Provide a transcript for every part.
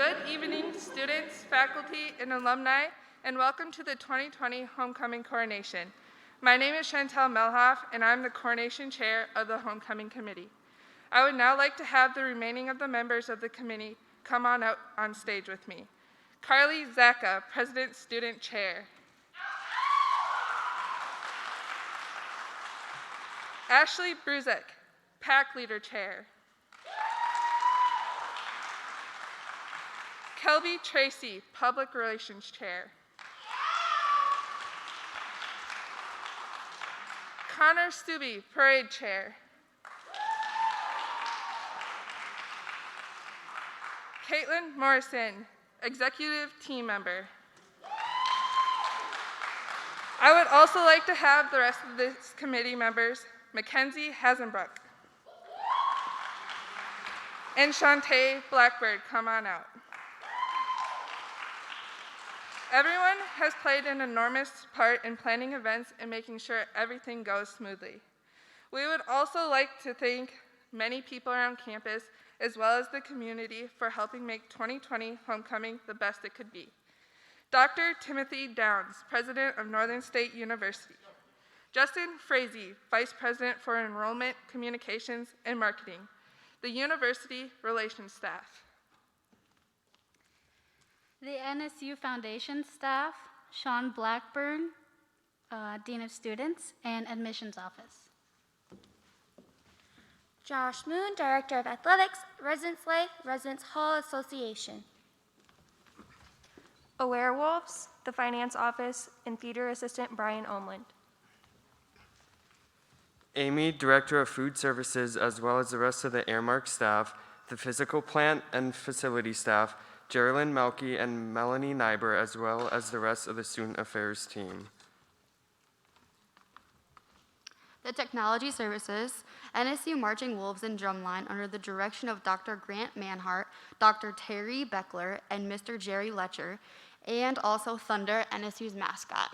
Good evening, students, faculty, and alumni, and welcome to the 2020 Homecoming Coronation. My name is Chantel Melhoff, and I'm the Coronation Chair of the Homecoming Committee. I would now like to have the remaining of the members of the committee come on out on stage with me. Carly Zaka, President Student Chair. Ashley Bruzek, PAC Leader Chair. Kelby Tracy, Public Relations Chair. Connor Stubbe, Parade Chair. Caitlin Morrison, Executive Team Member. I would also like to have the rest of this committee members, Mackenzie Hasenbrook and Shantae Blackbird, come on out. Everyone has played an enormous part in planning events and making sure everything goes smoothly. We would also like to thank many people around campus, as well as the community, for helping make 2020 Homecoming the best it could be. Dr. Timothy Downs, President of Northern State University. Justin Frazee, Vice President for Enrollment, Communications, and Marketing. The University Relations Staff. The NSU Foundation staff, Sean Blackburn, Dean of Students, and Admissions Office. Josh Moon, Director of Athletics, Residence Life, Residence Hall Association. Aware Wolves, the Finance Office, and Theater Assistant Brian Omland. Amy, Director of Food Services, as well as the rest of the Airmark staff, the physical plant and facility staff, Geraldine Melke and Melanie Nyber, as well as the rest of the Student Affairs team. The Technology Services, NSU Marching Wolves and Drumline under the direction of Dr. Grant Manhart, Dr. Terry Beckler, and Mr. Jerry Letcher, and also Thunder, NSU's mascot.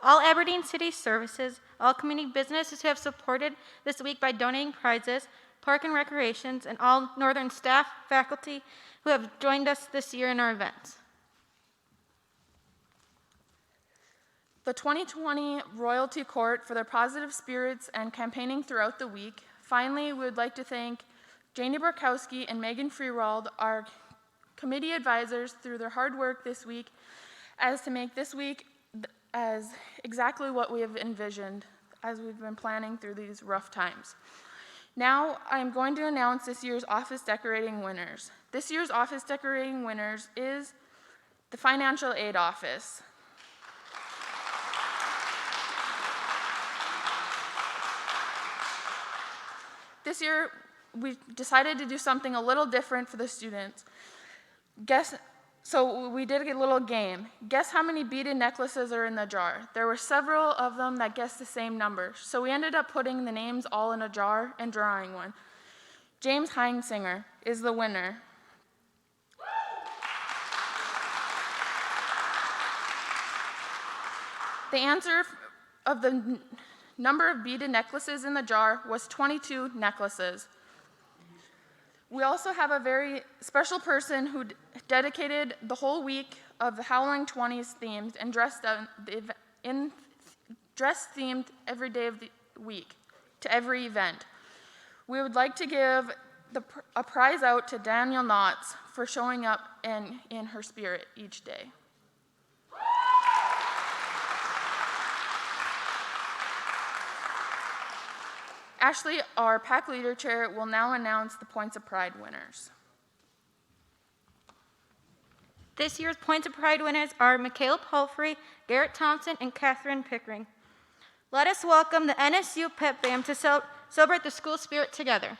All Aberdeen City services, all community businesses who have supported this week by donating prizes, Park and Recreations, and all Northern staff, faculty who have joined us this year in our events. The 2020 Royalty Court for their positive spirits and campaigning throughout the week. Finally, we would like to thank Janie Borkowski and Megan Freewald, our committee advisors, through their hard work this week as to make this week as exactly what we have envisioned as we've been planning through these rough times. Now, I'm going to announce this year's office decorating winners. This year's office decorating winners is the Financial Aid Office. This year, we decided to do something a little different for the students. So we did a little game. Guess how many beaded necklaces are in the jar? There were several of them that guessed the same number. So we ended up putting the names all in a jar and drawing one. James Heinsinger is the winner. The answer of the number of beaded necklaces in the jar was 22 necklaces. We also have a very special person who dedicated the whole week of the Howling 20s themed and dressed themed every day of the week to every event. We would like to give a prize out to Daniel Knotts for showing up in her spirit each day. Ashley, our PAC Leader Chair, will now announce the Points of Pride winners. This year's Points of Pride winners are Michaela Palfrey, Garrett Thompson, and Catherine Pickering. Let us welcome the NSU Pep Band to celebrate the school spirit together.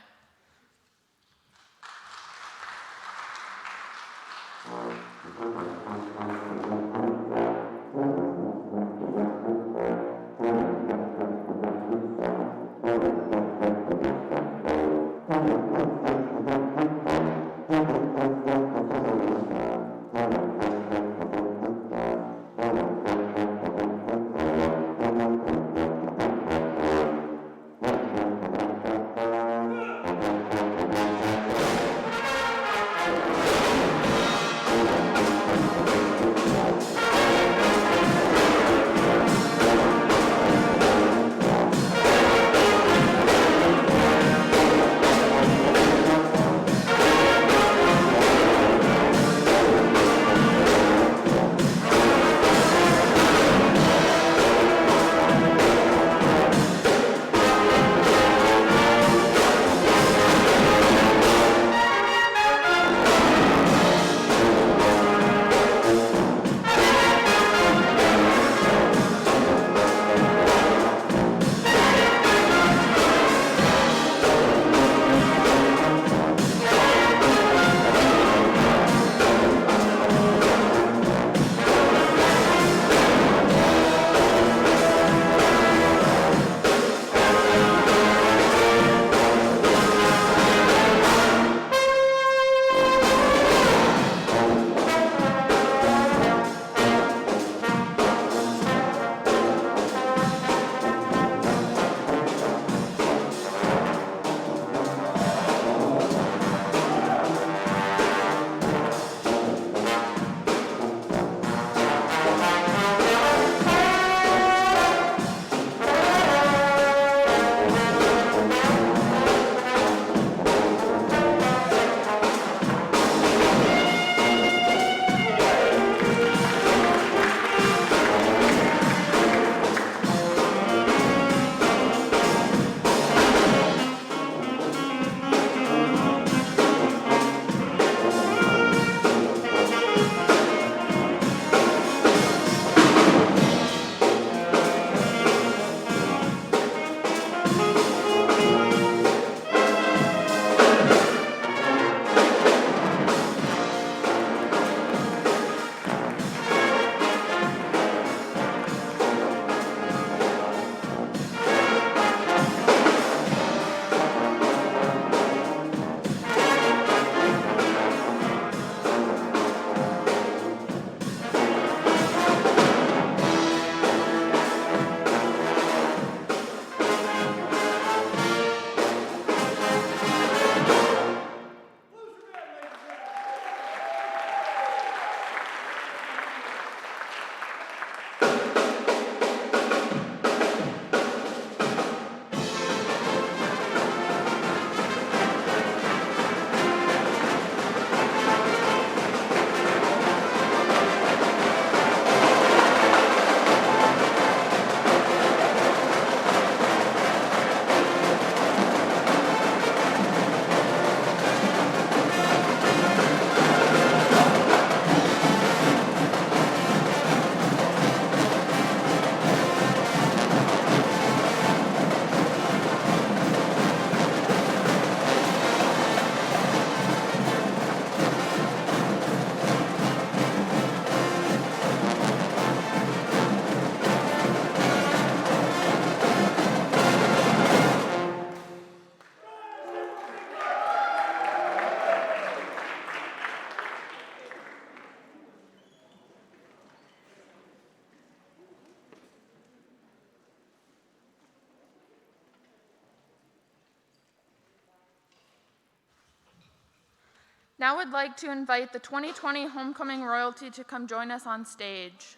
Now would like to invite the 2020 homecoming royalty to come join us on stage.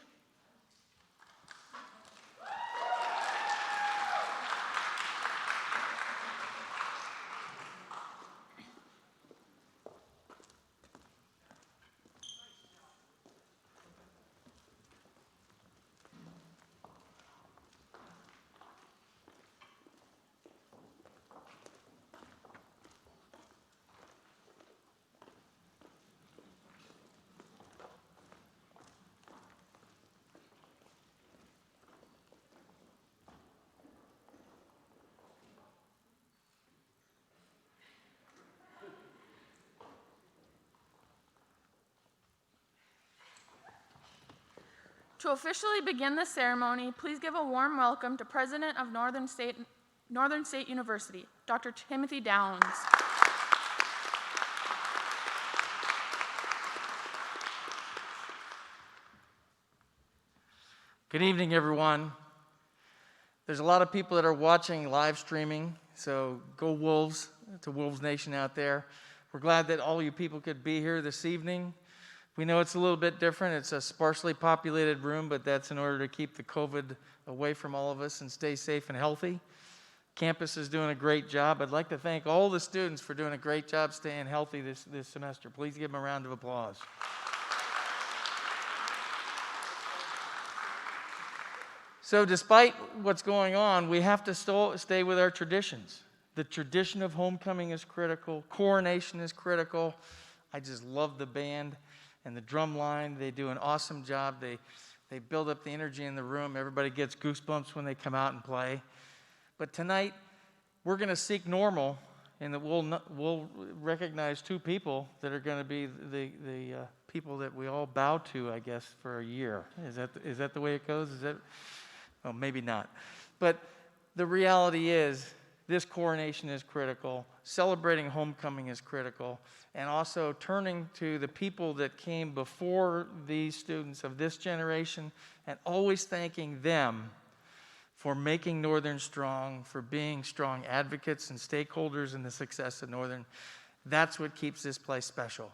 To officially begin the ceremony, please give a warm welcome to President of Northern State University, Dr. Timothy Downs. Good evening, everyone. There's a lot of people that are watching live streaming, so go Wolves, to Wolves Nation out there. We're glad that all you people could be here this evening. We know it's a little bit different. It's a sparsely populated room, but that's in order to keep the COVID away from all of us and stay safe and healthy. Campus is doing a great job. I'd like to thank all the students for doing a great job staying healthy this semester. Please give them a round of applause. So despite what's going on, we have to stay with our traditions. The tradition of homecoming is critical. Coronation is critical. I just love the band and the drum line. They do an awesome job. They build up the energy in the room. Everybody gets goosebumps when they come out and play. But tonight, we're going to seek normal, and that we'll recognize two people that are going to be the people that we all bow to, I guess, for a year. Is that the way it goes? Well, maybe not. But the reality is, this coronation is critical. Celebrating homecoming is critical. And also turning to the people that came before these students of this generation and always thanking them for making Northern strong, for being strong advocates and stakeholders in the success of Northern. That's what keeps this place special.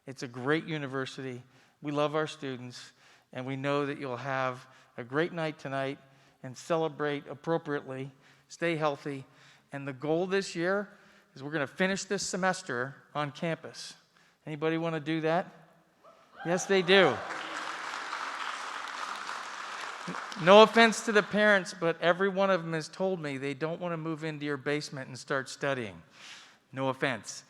It's a great university. We love our students, and we know that you'll have a great night tonight and celebrate appropriately. Stay healthy. And the goal this year is we're going to finish this semester on campus. Anybody want to do that? Yes, they do. No offense to the parents, but every one of them has told me they don't want to move into your basement and start studying. No offense.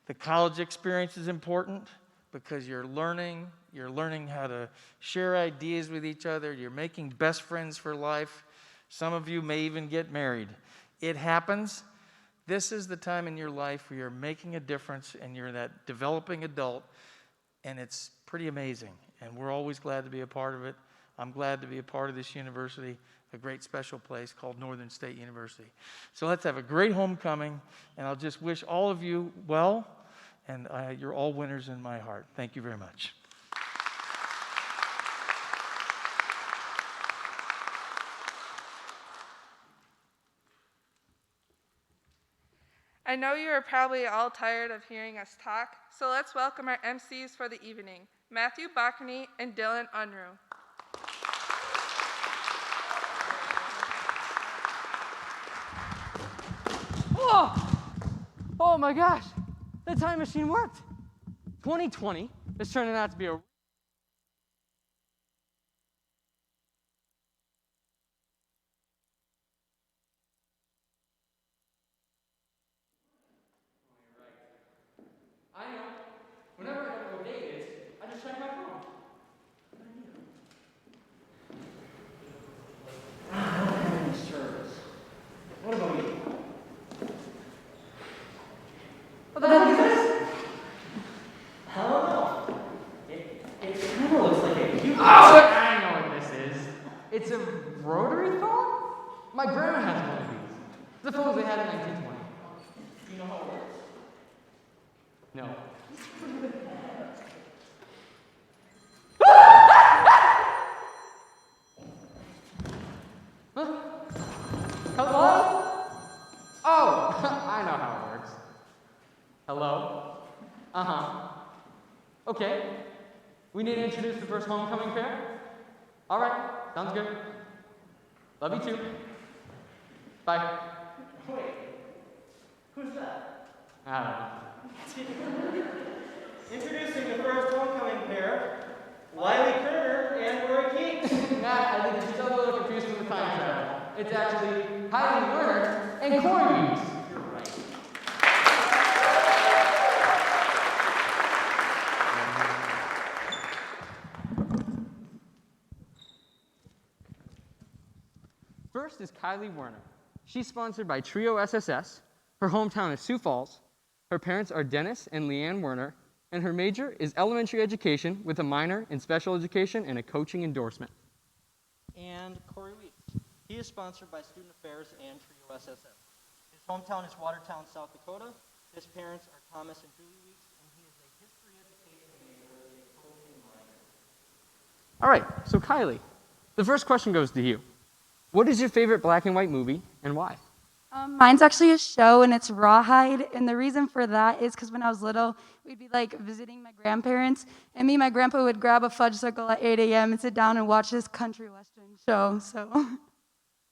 The college experience is important because you're learning how to share ideas with each other. You're making best friends for life. Some of you may even get married. It happens. This is the time in your life where you're making a difference and you're that developing adult, and it's pretty amazing. And we're always glad to be a part of it. I'm glad to be a part of this university, a great special place called Northern State University. So let's have a great homecoming, and I'll just wish all of you well, and you're all winners in my heart. Thank you very much. I know you are probably all tired of hearing us talk, so let's welcome our MCs for the evening, Matthew Bachany and Dylan Unruh. Oh my gosh, the time machine worked. 2020 is turning out to be a I know. Whenever I know what date it is, I just check my phone. I don't have any service. What about you? What the heck is this? I don't know. It kind of looks like a cube. Oh, I know what this is. It's a rotary phone? My grandma has one of these. The phones they had in 1920. Do you know how it works? No. Huh? Hello? Oh, I know how it works. Hello? Uh-huh. Okay. We need to introduce the first homecoming pair? All right, sounds good. Love you too. Bye. Wait, who's that? I don't know. Introducing the first homecoming pair, Wiley Kerner and Rory Keats. Matt, I think you're still a little confused from the time travel. It's actually Heidi Werner and Corey Weeks. You're right. First is Kylie Werner. She's sponsored by Trio SSS. Her hometown is Sioux Falls. Her parents are Dennis and Leanne Werner, and her major is elementary education with a minor in special education and a coaching endorsement. And Corey Weeks. He is sponsored by Student Affairs and Trio SSS. His hometown is Watertown, South Dakota. His parents are Thomas and Julie Weeks, and he is a history education major with a coaching minor. All right, so Kylie, the first question goes to you. What is your favorite black and white movie and why? Mine's actually a show, and it's Rawhide. And the reason for that is because when I was little, we'd be like visiting my grandparents, and me and my grandpa would grab a fudge circle at 8 a.m. and sit down and watch this country western show. So,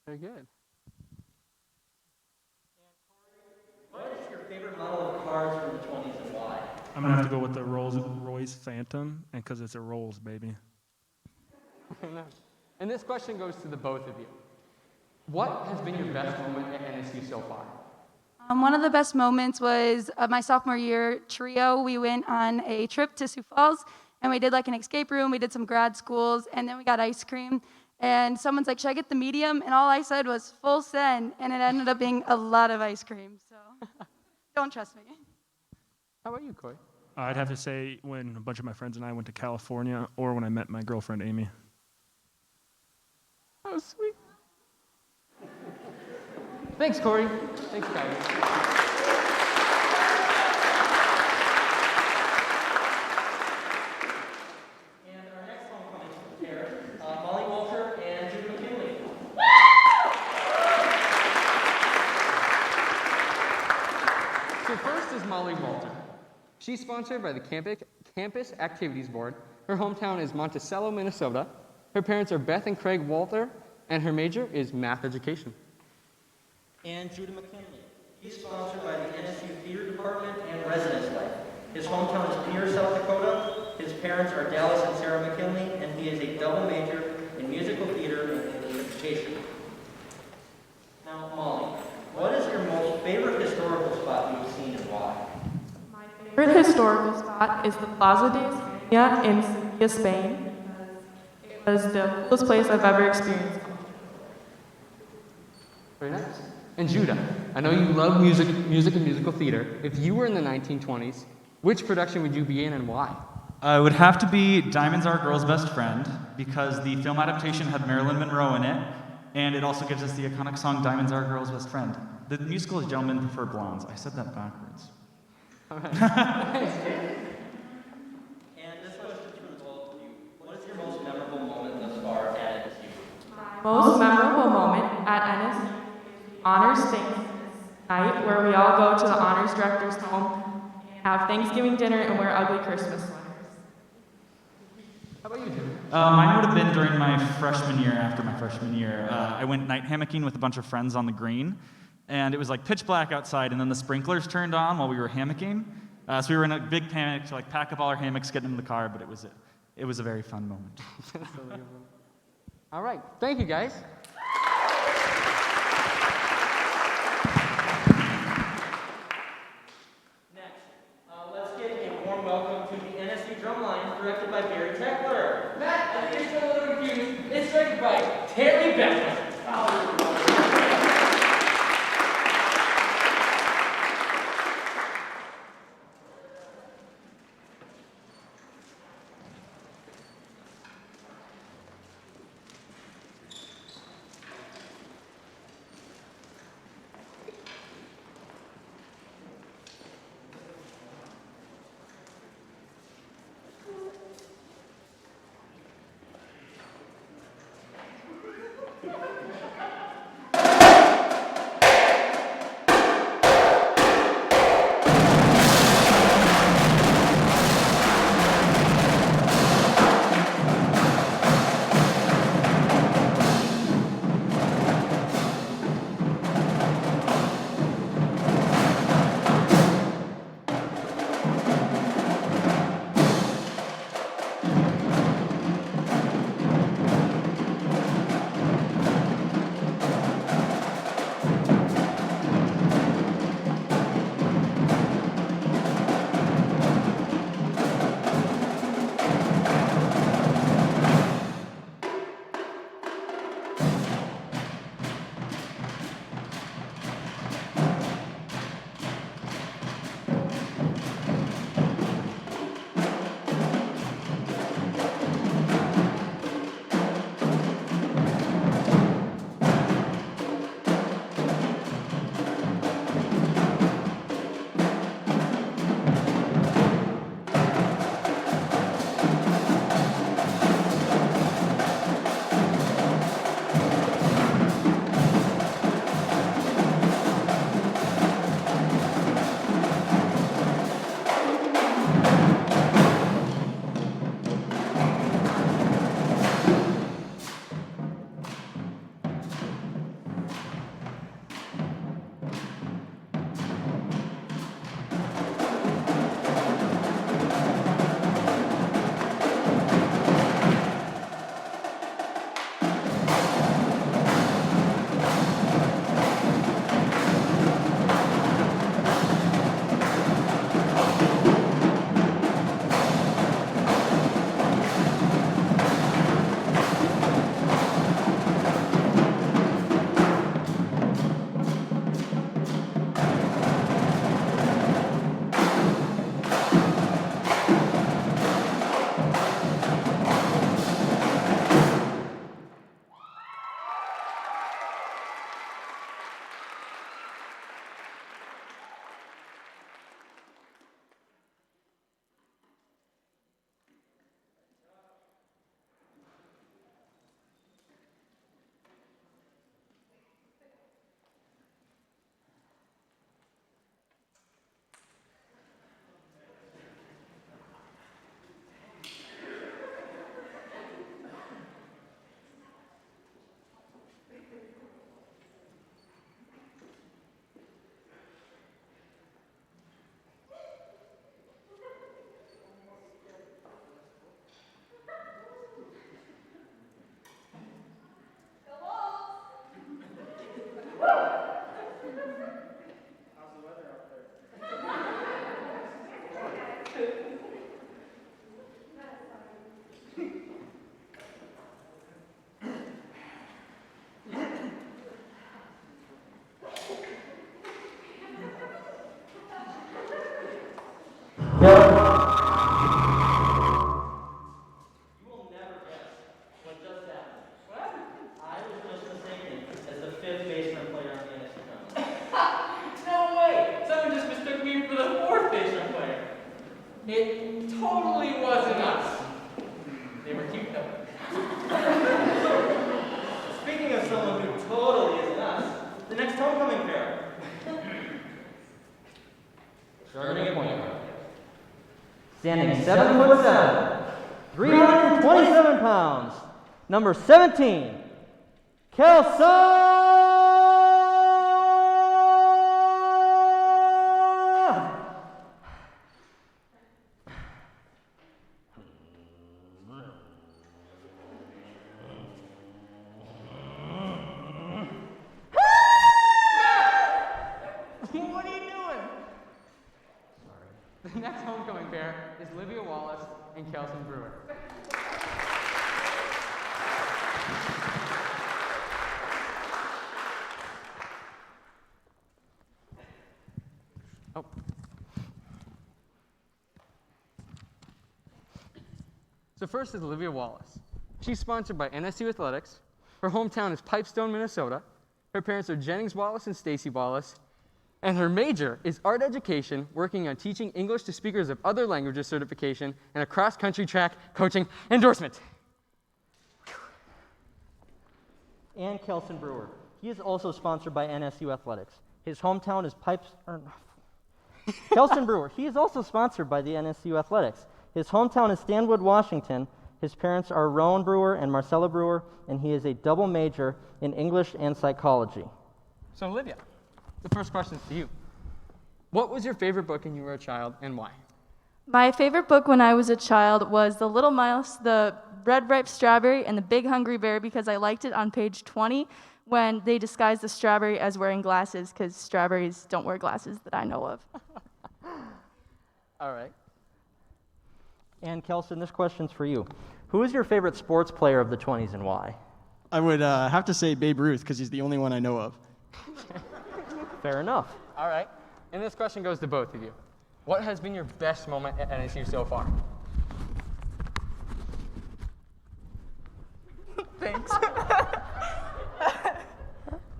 Very good. What is your favorite model of cars from the 20s and why? I'm gonna have to go with the Rolls-Royce Phantom, and because it's a Rolls, baby. And this question goes to the both of you. What has been your best moment at NSU so far? one of the best moments was my sophomore year trio. We went on a trip to Sioux Falls, and we did like an escape room. We did some grad schools, and then we got ice cream. And someone's like, "Should I get the medium?" And all I said was full send, and it ended up being a lot of ice cream. So don't trust me. How about you, Corey? I'd have to say when a bunch of my friends and I went to California, or when I met my girlfriend, Amy. Oh, sweet. Thanks, Corey. Thanks, Kylie. Molly Walter and Judah McKinley. So first is Molly Walter. She's sponsored by the Campus Activities Board. Her hometown is Monticello, Minnesota. Her parents are Beth and Craig Walter, and her major is math education. And Judah McKinley. He's sponsored by the NSU Theater Department and Residence Life. His hometown is Pierre, South Dakota. His parents are Dallas and Sarah McKinley, and he is a double major in musical theater and English education. Now, Molly, what is your most favorite historical spot you've seen and why? My favorite historical spot is the Plaza de España in Sevilla, Spain. It was the coolest place I've ever experienced. Very nice. And Judah, I know you love music and musical theater. If you were in the 1920s, which production would you be in and why? It would have to be Diamonds Are a Girl's Best Friend, because the film adaptation had Marilyn Monroe in it, and it also gives us the iconic song Diamonds Are a Girl's Best Friend. The musical is Gentlemen Prefer Blondes. I said that backwards. And this question's for the both of you. What is your most memorable moment thus far at NSU? Most memorable moment at NSU Honors Thanksgiving night, where we all go to the honors director's home and have Thanksgiving dinner and wear ugly Christmas sweaters. How about you, Jim? Mine would have been during my freshman year. After my freshman year, I went night hammocking with a bunch of friends on the green, and it was like pitch black outside, and then the sprinklers turned on while we were hammocking. So we were in a big panic to like pack up all our hammocks, get into the car, but it was a very fun moment. All right, thank you, guys. Let's get a warm welcome to the NSU Drumline, directed by Barry Treckler. Matt, I think you're still a little confused. It's directed by Terry Beckler. It totally wasn't us. They were cute though. Speaking of someone who totally isn't us, the next homecoming fair. Starting at point guard. Standing 7'7", 327 pounds, number 17, Kelso. What are you doing? The next homecoming pair is Livia Wallace and Kelson Brewer. Oh. So first is Livia Wallace. She's sponsored by NSU Athletics. Her hometown is Pipestone, Minnesota. Her parents are Jennings Wallace and Stacy Wallace. And her major is art education, working on teaching English to speakers of other languages certification and a cross-country track coaching endorsement. And Kelson Brewer. He is also sponsored by NSU Athletics. His hometown is Kelson Brewer. He is also sponsored by the NSU Athletics. His hometown is Stanwood, Washington. His parents are Rowan Brewer and Marcella Brewer, and he is a double major in English and psychology. So Olivia, the first question is to you. What was your favorite book when you were a child and why? My favorite book when I was a child was The Little Mouse, The Red Ripe Strawberry, and The Big Hungry Bear because I liked it on page 20 when they disguised the strawberry as wearing glasses because strawberries don't wear glasses that I know of. All right. And Kelson, this question's for you. Who is your favorite sports player of the 20s and why? I would have to say Babe Ruth because he's the only one I know of. Fair enough. All right. And this question goes to both of you. What has been your best moment at NSU so far? Thanks.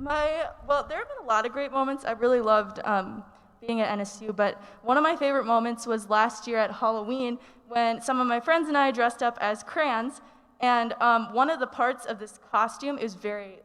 Well, there have been a lot of great moments. I really loved being at NSU, but one of my favorite moments was last year at Halloween when some of my friends and I dressed up as crayons, and one of the parts of this costume is very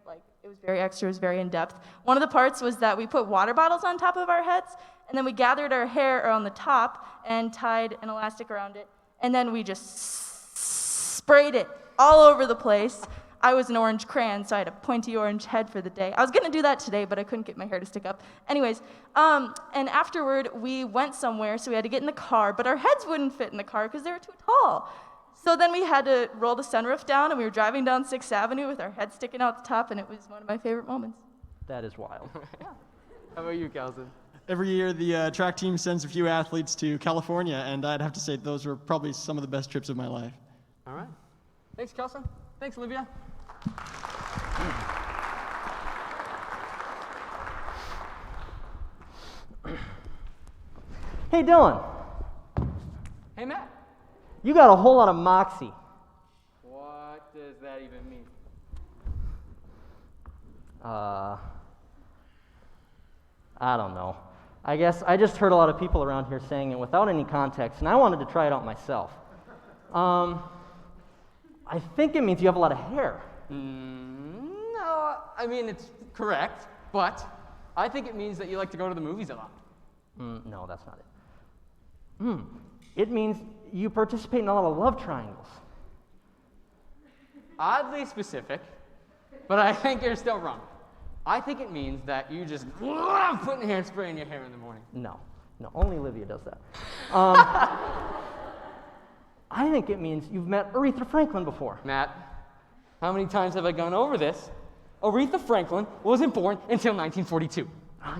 extra, it was very in-depth. One of the parts was that we put water bottles on top of our heads, and then we gathered our hair on the top and tied an elastic around it, and then we just sprayed it all over the place. I was an orange crayon, so I had a pointy orange head for the day. I was going to do that today, but I couldn't get my hair to stick up. Anyways, and afterward, we went somewhere, so we had to get in the car, but our heads wouldn't fit in the car because they were too tall. So then we had to roll the sunroof down, and we were driving down 6th Avenue with our heads sticking out the top, and it was one of my favorite moments. That is wild. How about you, Kelson? Every year, the track team sends a few athletes to California, and I'd have to say those were probably some of the best trips of my life. All right. Thanks, Kelson. Thanks, Olivia. Hey, Dylan. Hey, Matt. You got a whole lot of moxie. What does that even mean? I don't know. I guess I just heard a lot of people around here saying it without any context, and I wanted to try it out myself. I think it means you have a lot of hair. No, I mean, it's correct, but I think it means that you like to go to the movies a lot. No, that's not it. It means you participate in a lot of love triangles. Oddly specific, but I think you're still wrong. I think it means that you just putting hairspray in your hair in the morning. No, only Olivia does that. I think it means you've met Aretha Franklin before. Matt, how many times have I gone over this? Aretha Franklin wasn't born until 1942.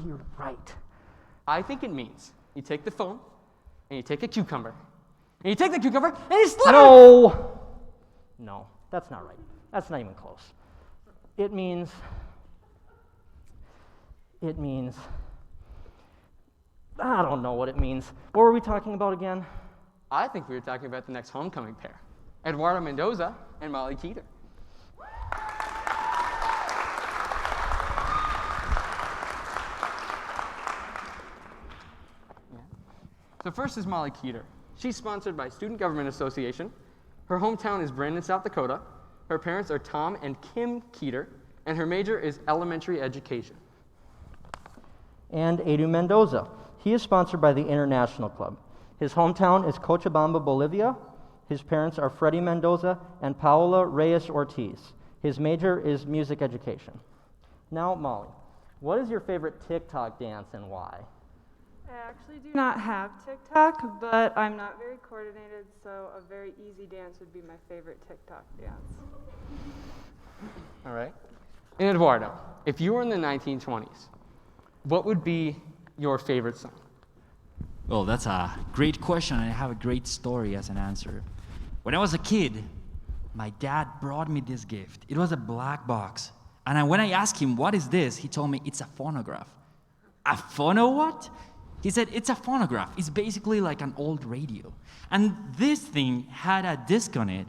You're right. I think it means you take the phone, and you take a cucumber, and you take the cucumber, and you slip No, that's not right. That's not even close. It means, I don't know what it means. What were we talking about again? I think we were talking about the next homecoming pair, Eduardo Mendoza and Molly Keeter. So first is Molly Keeter. She's sponsored by Student Government Association. Her hometown is Brandon, South Dakota. Her parents are Tom and Kim Keeter, and her major is elementary education. And Edu Mendoza. He is sponsored by the International Club. His hometown is Cochabamba, Bolivia. His parents are Freddie Mendoza and Paola Reyes Ortiz. His major is music education. Now, Molly, what is your favorite TikTok dance and why? I actually do not have TikTok, but I'm not very coordinated, so a very easy dance would be my favorite TikTok dance. All right. And Eduardo, if you were in the 1920s, what would be your favorite song? Well, that's a great question, and I have a great story as an answer. When I was a kid, my dad brought me this gift. It was a black box. And when I asked him, what is this? He told me it's a phonograph. A phono what? He said, it's a phonograph. It's basically like an old radio. And this thing had a disc on it,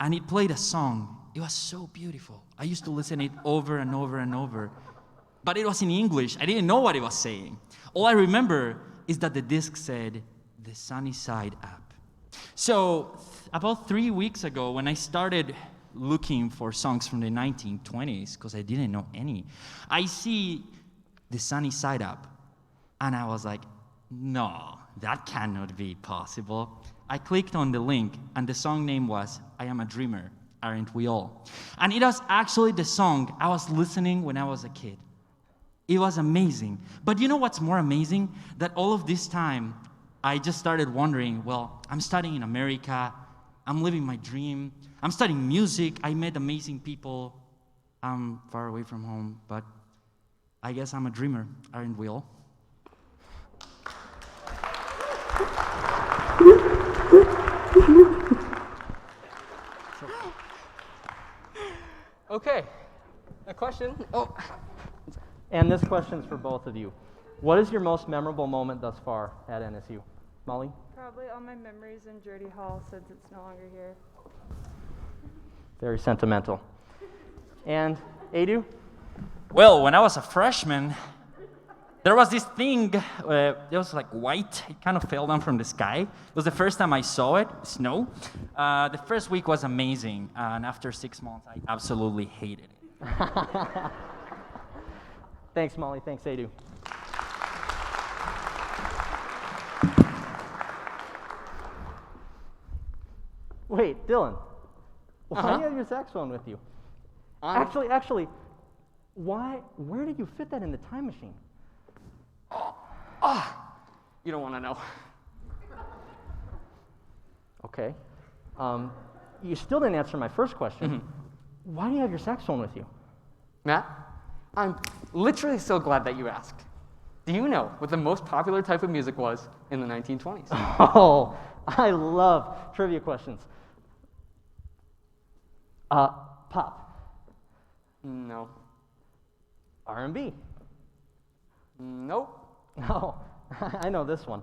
and it played a song. It was so beautiful. I used to listen to it over and over and over. But it was in English. I didn't know what it was saying. All I remember is that the disc said, the Sunny Side Up. So about 3 weeks ago, when I started looking for songs from the 1920s, because I didn't know any, I see the Sunny Side Up. And I was like, no, that cannot be possible. I clicked on the link, and the song name was I Am a Dreamer, Aren't We All? And it was actually the song I was listening when I was a kid. It was amazing. But you know what's more amazing? That all of this time, I just started wondering, well, I'm studying in America. I'm living my dream. I'm studying music. I met amazing people. I'm far away from home, but I guess I'm a dreamer, aren't we all? Okay, a question. Oh. And this question's for both of you. What is your most memorable moment thus far at NSU? Molly? Probably all my memories in Jurdy Hall since it's no longer here. Very sentimental. And Edu? Well, when I was a freshman, there was this thing, it was like white, it kind of fell down from the sky. It was the first time I saw it, snow. The first week was amazing, and after 6 months, I absolutely hated it. Thanks, Molly. Thanks, Edu. Wait, Dylan, why do you have your saxophone with you? Actually, where did you fit that in the time machine? You don't want to know. Okay. You still didn't answer my first question. Mm-hmm. Why do you have your saxophone with you? Matt, I'm literally so glad that you asked. Do you know what the most popular type of music was in the 1920s? Oh, I love trivia questions. Pop. No. R&B. Nope. No, I know this one.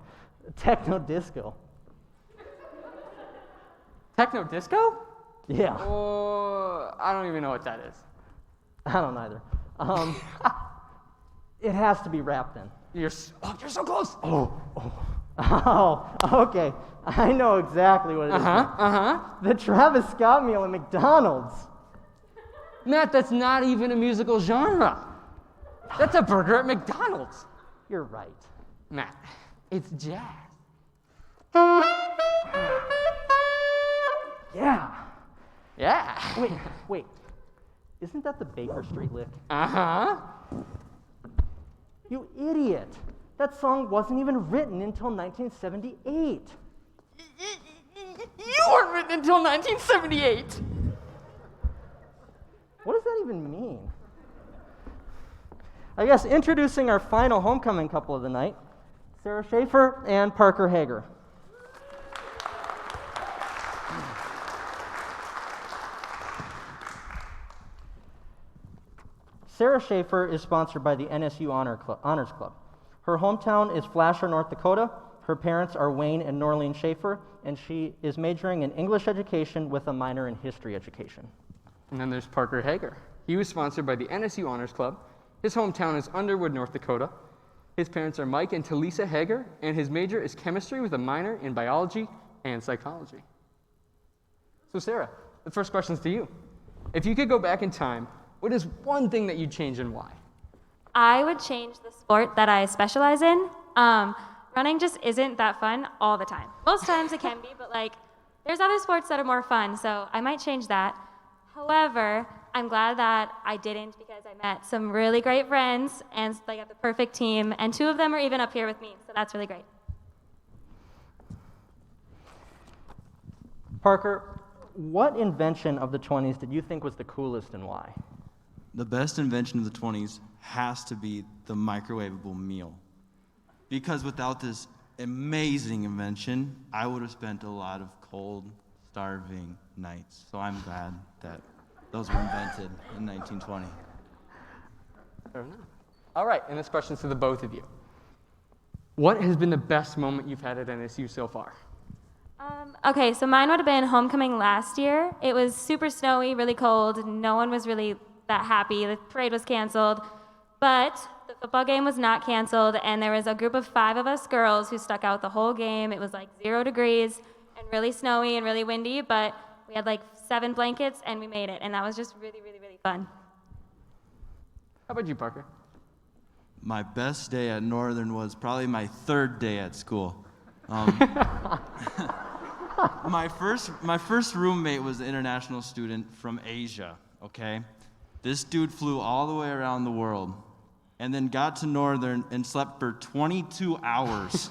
Techno disco. Techno disco? Yeah. Oh, I don't even know what that is. I don't either. It has to be rap then. You're so close. Oh, okay. I know exactly what it is. The Travis Scott meal at McDonald's. Matt, that's not even a musical genre. That's a burger at McDonald's. You're right. Matt, it's jazz. Yeah. Yeah. Wait. Isn't that the Baker Street lick? Uh-huh. You idiot. That song wasn't even written until 1978. You weren't written until 1978. What does that even mean? I guess introducing our final homecoming couple of the night, Sarah Schaefer and Parker Hager. Sarah Schaefer is sponsored by the NSU Honors Club. Her hometown is Flasher, North Dakota. Her parents are Wayne and Norleen Schaefer, and she is majoring in English education with a minor in history education. And then there's Parker Hager. He was sponsored by the NSU Honors Club. His hometown is Underwood, North Dakota. His parents are Mike and Talisa Hager, and his major is chemistry with a minor in biology and psychology. So Sarah, the first question's to you. If you could go back in time, what is one thing that you'd change and why? I would change the sport that I specialize in. Running just isn't that fun all the time. Most times it can be, but like, there's other sports that are more fun, so I might change that. However, I'm glad that I didn't because I met some really great friends and they got the perfect team, and 2 of them are even up here with me, so that's really great. Parker, what invention of the 20s did you think was the coolest and why? The best invention of the 20s has to be the microwavable meal. Because without this amazing invention, I would have spent a lot of cold, starving nights. So I'm glad that those were invented in 1920. Fair enough. All right, and this question's to the both of you. What has been the best moment you've had at NSU so far? Okay, so mine would have been homecoming last year. It was super snowy, really cold. No one was really that happy. The parade was canceled. But the football game was not canceled, and there was a group of 5 of us girls who stuck out the whole game. It was like 0 degrees and really snowy and really windy, but we had like 7 blankets, and we made it. And that was just really, really, really fun. How about you, Parker? My best day at Northern was probably my 3rd day at school. My first roommate was an international student from Asia, okay? This dude flew all the way around the world and then got to Northern and slept for 22 hours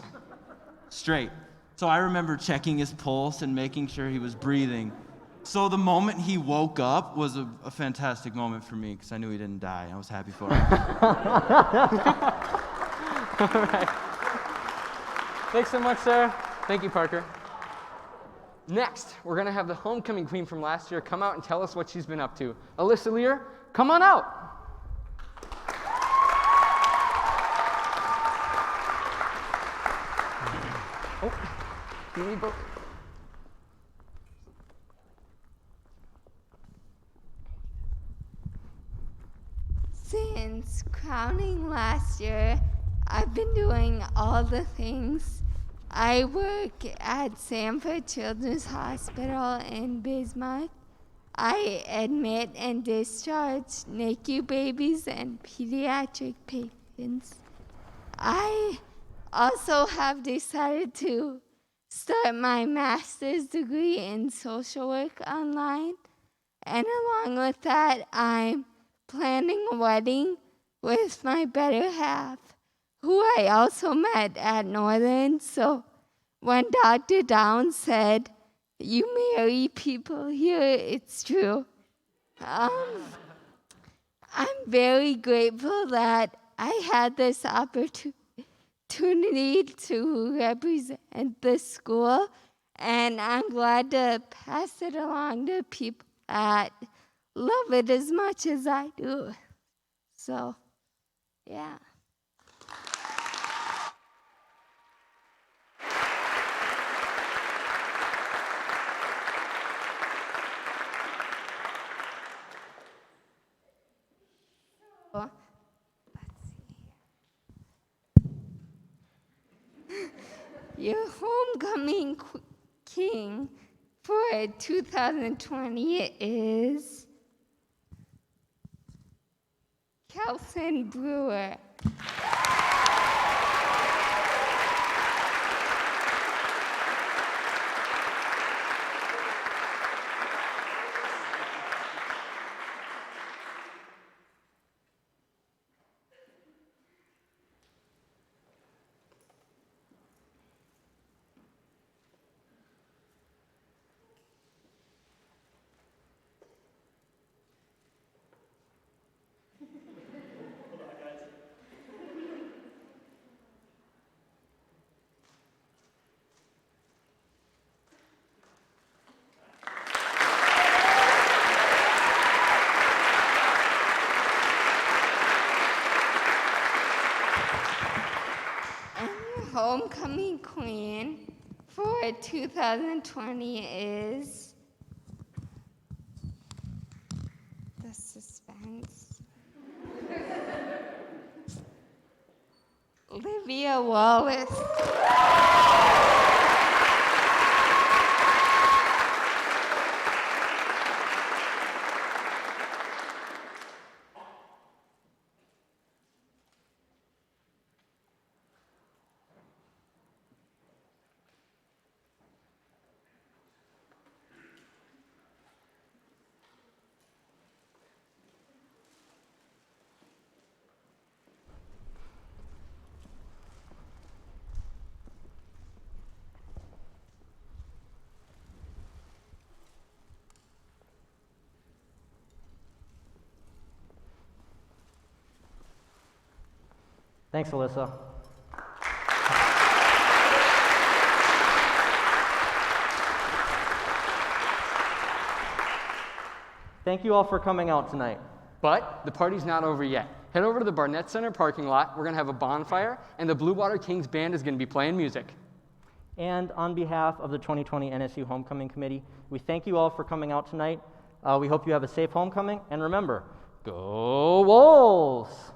straight. So I remember checking his pulse and making sure he was breathing. So the moment he woke up was a fantastic moment for me because I knew he didn't die. I was happy for him. All right. Thanks so much, Sarah. Thank you, Parker. Next, we're going to have the homecoming queen from last year come out and tell us what she's been up to. Alyssa Lear, come on out. Oh, you need both. Since crowning last year, I've been doing all the things. I work at Sanford Children's Hospital in Bismarck. I admit and discharge NICU babies and pediatric patients. I also have decided to start my master's degree in social work online. And along with that, I'm planning a wedding with my better half, who I also met at Northern. So when Dr. Downs said, "You marry people here," it's true. I'm very grateful that I had this opportunity to represent the school, and I'm glad to pass it along to people that love it as much as I do. So, yeah. Let's see here. Your homecoming king for 2020 is Kelson Brewer. Homecoming queen for 2020 is the suspense. Sophia Wallace. Thanks, Alyssa. Thank you all for coming out tonight. But the party's not over yet. Head over to the Barnett Center parking lot. We're going to have a bonfire, and the Blue Water Kings Band is going to be playing music. And on behalf of the 2020 NSU Homecoming Committee, we thank you all for coming out tonight. We hope you have a safe homecoming. And remember, go Wolves!